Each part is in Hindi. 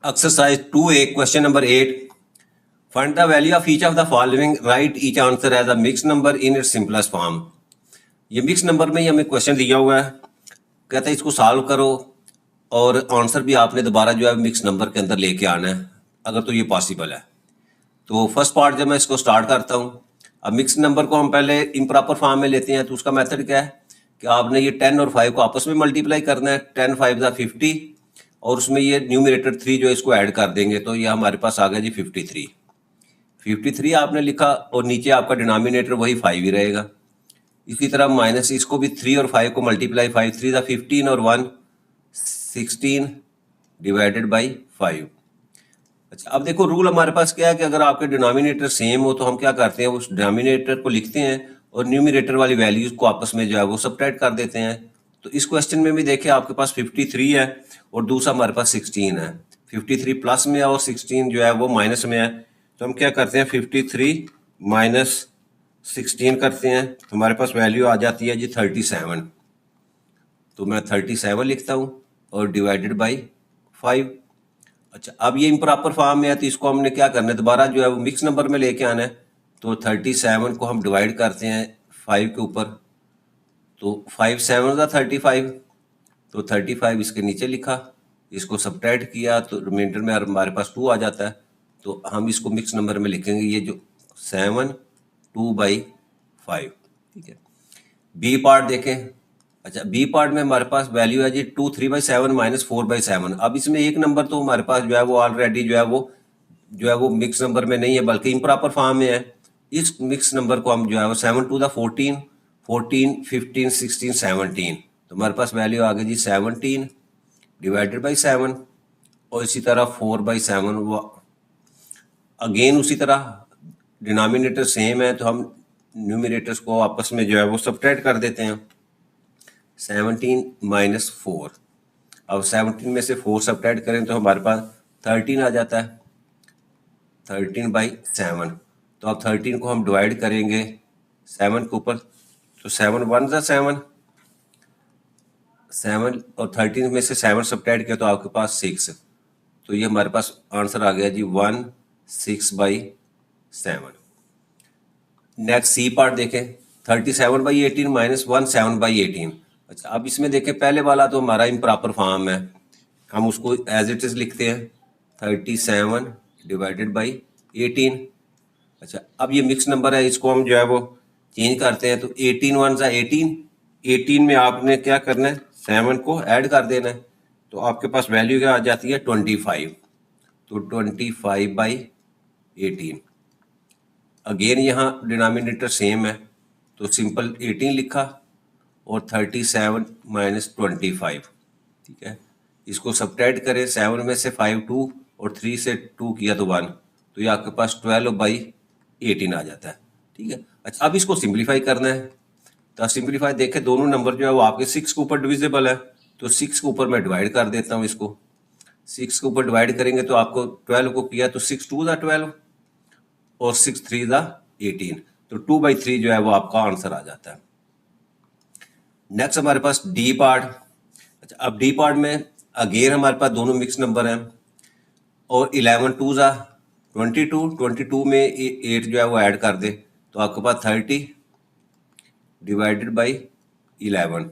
Exercise 2A, question number 8. Find the value of each of the following. Write each answer as a mixed number in its simplest form. ये मिक्स नंबर में ही हमें क्वेश्चन दिया हुआ है, कहते हैं इसको सॉल्व करो और आंसर भी आपने दोबारा जो है मिक्स नंबर के अंदर लेके आना है, अगर तो ये पॉसिबल है। तो फर्स्ट पार्ट जब मैं इसको स्टार्ट करता हूँ, अब मिक्स नंबर को हम पहले इम्प्रॉपर फॉर्म में लेते हैं। तो उसका मेथड क्या है कि आपने ये 10 और 5 को आपस में मल्टीप्लाई करना है। 10 5 ज़ा 50 और उसमें ये न्यूमरेटर 3 जो है इसको ऐड कर देंगे, तो ये हमारे पास आ गया जी 53 आपने लिखा और नीचे आपका डिनोमिनेटर वही 5 ही रहेगा। इसी तरह माइनस इसको भी 3 और 5 को मल्टीप्लाई, 5 3 ज़ा 15 और 1 16 डिवाइडेड बाई 5। अच्छा, अब देखो रूल हमारे पास क्या है कि अगर आपके डिनोमिनेटर सेम हो तो हम क्या करते हैं, उस डिनोमिनेटर को लिखते हैं और न्यूमरेटर वाली वैल्यूज को आपस में जो है वो सबट्रैक्ट कर देते हैं। तो इस क्वेश्चन में भी देखिए आपके पास 53 है और दूसरा हमारे पास 16 है। 53 प्लस में है और 16 जो है वो माइनस में है। तो हम क्या करते हैं, 53 माइनस 16 करते हैं, तो हमारे पास वैल्यू आ जाती है जी 37। तो मैं 37 लिखता हूँ और डिवाइडेड बाई 5। अच्छा, अब ये इम्प्रॉपर फॉर्म में है तो इसको हमने क्या करना है, दोबारा जो है वो मिक्स नंबर में लेके आना है। तो 37 को हम डिवाइड करते हैं 5 के ऊपर, तो 5 7 ज़ा 35, तो 35 इसके नीचे लिखा, इसको सब्ट्रैक्ट किया तो रिमाइंडर में हमारे पास 2 आ जाता है। तो हम इसको मिक्स नंबर में लिखेंगे, ये जो 7 2/5, ठीक है। बी पार्ट देखें। अच्छा, बी पार्ट में हमारे पास वैल्यू है जी 2 3/7 माइनस 4/7। अब इसमें एक नंबर तो हमारे पास जो है वो ऑलरेडी जो है वो मिक्स नंबर में नहीं है बल्कि इम्प्रॉपर फॉर्म में है। इस मिक्स नंबर को हम जो है वो 7 2 14 14 15 16 17, तो हमारे पास वैल्यू आ गई जी 17 डिवाइडेड बाई 7। और इसी तरह 4/7 अगेन उसी तरह डिनोमिनेटर सेम है तो हम न्यूमरेटर्स को आपस में जो है वो सबट्रैक्ट कर देते हैं। 17 माइनस 4, अब 17 में से 4 सबट्रैक्ट करें तो हमारे पास 13 आ जाता है, 13/7। तो अब 13 को हम डिवाइड करेंगे 7 के ऊपर, तो 7 1 ज़ा 7 और 13 में से 7 सबट्रैक्ट किया तो आपके पास 6। तो ये हमारे पास आंसर आ गया जी 16/7। नेक्स्ट सी पार्ट देखें। 37/18 माइनस 17/18। अच्छा, अब इसमें देखें पहले वाला तो हमारा इम्प्रॉपर फॉर्म है, हम उसको एज इट इज लिखते हैं 37 डिवाइडेड बाई 18। अच्छा, अब ये मिक्स नंबर है, इसको हम जो है वो चेंज करते हैं। तो 18 1 ज़ा 18, 18 में आपने क्या करना है, 7 को ऐड कर देना है। तो आपके पास वैल्यू क्या आ जाती है 25। तो 25/18। अगेन यहाँ डिनोमिनेटर सेम है तो सिंपल 18 लिखा और 37 माइनस 25, ठीक है। इसको सब्ट्रैक्ट करें, 7 में से 5 2 और 3 से 2 किया तो 1, तो ये आपके पास 12/18 आ जाता है, ठीक है। अच्छा, अब इसको सिंप्लीफाई करना है। तो सिंप्लीफाई देखें, दोनों नंबर जो है वो आपके 6 के ऊपर डिविजिबल है, तो 6 के ऊपर मैं डिवाइड कर देता हूँ। इसको 6 के ऊपर डिवाइड करेंगे तो आपको 12 को किया तो 6 2 ज़ा 12 और 6 3 ज़ा 18, तो 2/3 जो है वो आपका आंसर आ जाता है। नेक्स्ट हमारे पास डी पार्ट। अच्छा, अब डी पार्ट में अगेन हमारे पास दोनों मिक्स नंबर हैं और 11 2 ज़ा 22 में 8 जो है वो ऐड कर दे तो आपके पास 30 डिवाइडेड बाई 11।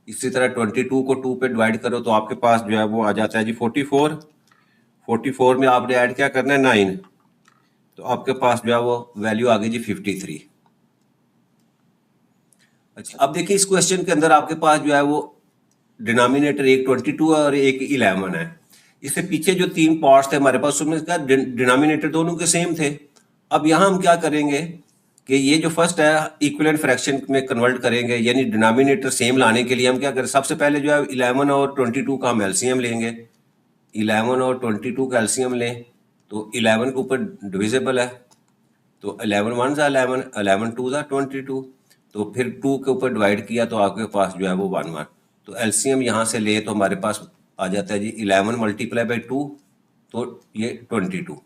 इसी तरह 22 को 2 पे डिवाइड करो तो आपके पास जो है वो आ जाता है जी 44 में आपने ऐड क्या करना है 9, तो आपके पास जो है वो वैल्यू आ गई जी 53। अच्छा, अब देखिए इस क्वेश्चन के अंदर आपके पास जो है वो डिनोमिनेटर एक 22 है और एक 11 है। इससे पीछे जो 3 पार्ट्स थे हमारे पास उसमें क्या डिनोमिनेटर दोनों के सेम थे। अब यहाँ हम क्या करेंगे कि ये जो फर्स्ट है इक्विवेलेंट फ्रैक्शन में कन्वर्ट करेंगे, यानी डिनोमिनेटर सेम लाने के लिए हम क्या करें, सबसे पहले जो है 11 और 22 का हम एलसीएम लेंगे। 11 और 22 का एलसीएम लें तो 11 के ऊपर डिविजिबल है, तो 11 1 ज़ा 11, 11 2 ज़ा 22, तो फिर 2 के ऊपर डिवाइड किया तो आपके पास जो है वो 1 1। तो एलसीएम यहाँ से ले तो हमारे पास आ जाता है जी 11 मल्टीप्लाई बाई 2, तो ये 22।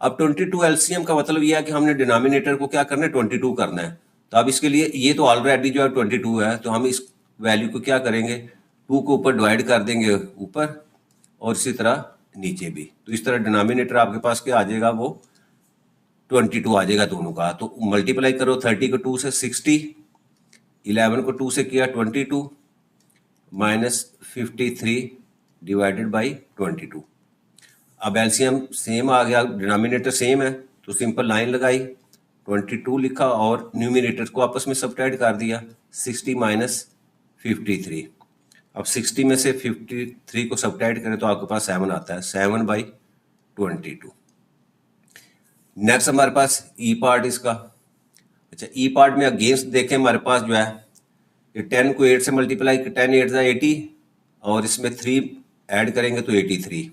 अब 22 एलसीएम का मतलब ये है कि हमने डिनोमिनेटर को क्या करना है 22 करना है। तो अब इसके लिए ये तो ऑलरेडी जो है 22 है, तो हम इस वैल्यू को क्या करेंगे 2 के ऊपर डिवाइड कर देंगे ऊपर और इसी तरह नीचे भी। तो इस तरह डिनोमिनेटर आपके पास क्या आ जाएगा, वो 22 आ जाएगा दोनों का। तो मल्टीप्लाई करो 30 को 2 से 60, 11 को 2 से किया 22 माइनस 53 डिवाइडेड बाई 22। अब एलसीएम सेम आ गया, डिनोमिनेटर सेम है, तो सिंपल लाइन लगाई, 22 लिखा और न्यूमिनेटर को आपस में सब्ट्रैक्ट कर दिया, 60 माइनस 53। अब 60 में से 53 को सब्ट्रैक्ट करें तो आपके पास 7 आता है, 7/22। नेक्स्ट हमारे पास ई पार्ट इसका। अच्छा, ई पार्ट में अगेंस्ट देखें, हमारे पास जो है ये 10 को 8 से मल्टीप्लाई, 10 8 80 और इसमें 3 ऐड करेंगे तो 83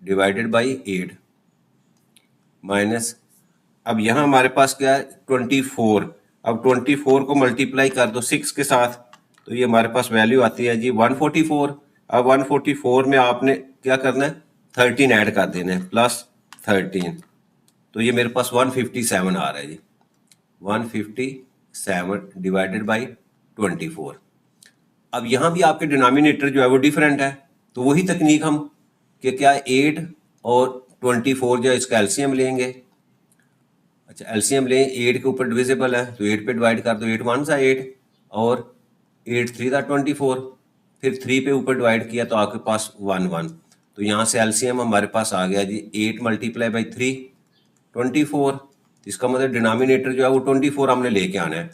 डिवाइडेड बाई 8 माइनस, अब यहाँ हमारे पास क्या है 24। अब 24 को मल्टीप्लाई कर दो 6 के साथ तो ये हमारे पास वैल्यू आती है जी 144। अब 144 में आपने क्या करना है, 13 ऐड कर देना है, प्लस 13, तो ये मेरे पास 157 आ रहा है जी, 157 डिवाइडेड बाई 24। अब यहाँ भी आपके डिनोमिनेटर जो है वो डिफरेंट है, तो वही तकनीक हम कि क्या 8 और 24 जो है इसका एलसीएम लेंगे। अच्छा, एलसीएम लें, 8 के ऊपर डिविजिबल है तो 8 पे डिवाइड कर दो, 8 1 सा 8 और 8 3 था 24, फिर 3 पे ऊपर डिवाइड किया तो आपके पास 1 1, तो यहाँ से एलसीएम हमारे पास आ गया जी 8 मल्टीप्लाई बाई 3 24। इसका मतलब डिनोमिनेटर जो है वो 24 हमने लेके आना है।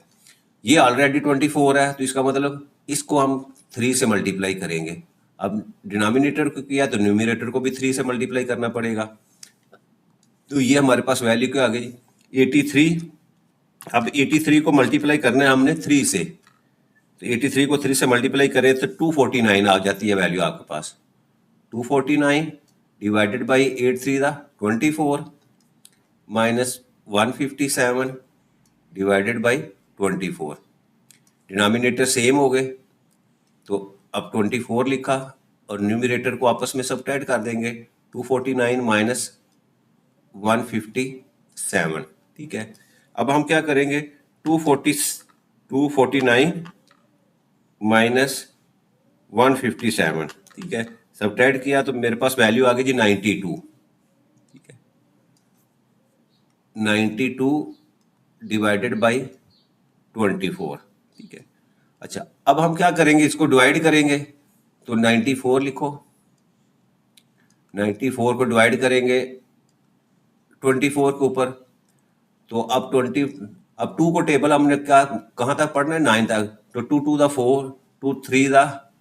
ये ऑलरेडी 24 है तो इसका मतलब इसको हम 3 से मल्टीप्लाई करेंगे। अब डिनोमिनेटर को किया तो न्यूमिनेटर को भी 3 से मल्टीप्लाई करना पड़ेगा, तो ये हमारे पास वैल्यू क्या आ गई 83। अब 83 को मल्टीप्लाई करना है हमने 3 से, तो 83 को 3 से मल्टीप्लाई करें तो 249 आ जाती है वैल्यू आपके पास, 249 डिवाइडेड बाई 8 3 दा 24 minus 157 divided by 24। Denominator same हो गए तो अब 24 लिखा और न्यूमिनेटर को आपस में सब्ट्रैक्ट कर देंगे, 249 माइनस 157। ठीक है, अब हम क्या करेंगे 249 माइनस 157, ठीक है, सब्ट्रैक्ट किया तो मेरे पास वैल्यू आ गई जी 92। ठीक है, 92 डिवाइडेड बाई 24। ठीक है, अच्छा अब हम क्या करेंगे, इसको डिवाइड करेंगे तो 94 लिखो, 94 को डिवाइड करेंगे 24 के ऊपर, तो अब 2 को टेबल हमने क्या कहाँ तक पढ़ना है 9 तक, तो 2 2 दा 4, 2 3 दा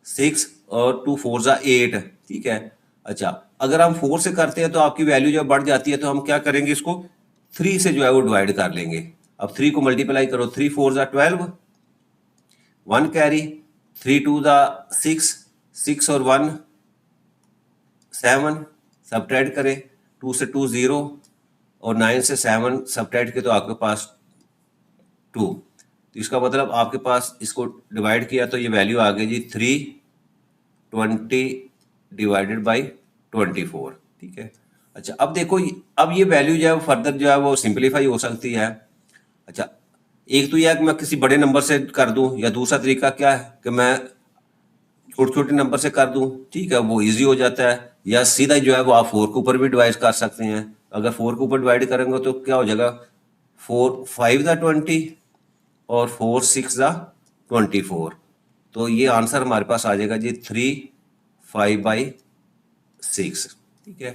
6 और 2 4 दा 8। ठीक है, अच्छा अगर हम 4 से करते हैं तो आपकी वैल्यू जब बढ़ जाती है तो हम क्या करेंगे, इसको 3 से जो है वो डिवाइड कर लेंगे। अब 3 को मल्टीप्लाई करो, 3 4 दा 12, 1 कैरी, 3 2 दा 6, 6 और 1 7, सब्ट्रैक्ट करें, 2 से 2 0 और 9 से 7 सब्ट्रैक्ट के तो आपके पास 2, तो इसका मतलब आपके पास इसको डिवाइड किया तो ये वैल्यू आ गई जी 320 डिवाइडेड बाई 24। ठीक है, अच्छा अब देखो, अब ये वैल्यू जो है फर्दर जो है वो सिंप्लीफाई हो सकती है। अच्छा, एक तो यह कि मैं किसी बड़े नंबर से कर दूं, या दूसरा तरीका क्या है कि मैं छोटे छोटे नंबर से कर दूं, ठीक है, वो इजी हो जाता है, या सीधा जो है वो आप 4 के ऊपर भी डिवाइड कर सकते हैं। अगर 4 के ऊपर डिवाइड करेंगे तो क्या हो जाएगा, 4 5 दा 20 और 4 6 दा 24, तो ये आंसर हमारे पास आ जाएगा जी 3 5/6। ठीक है,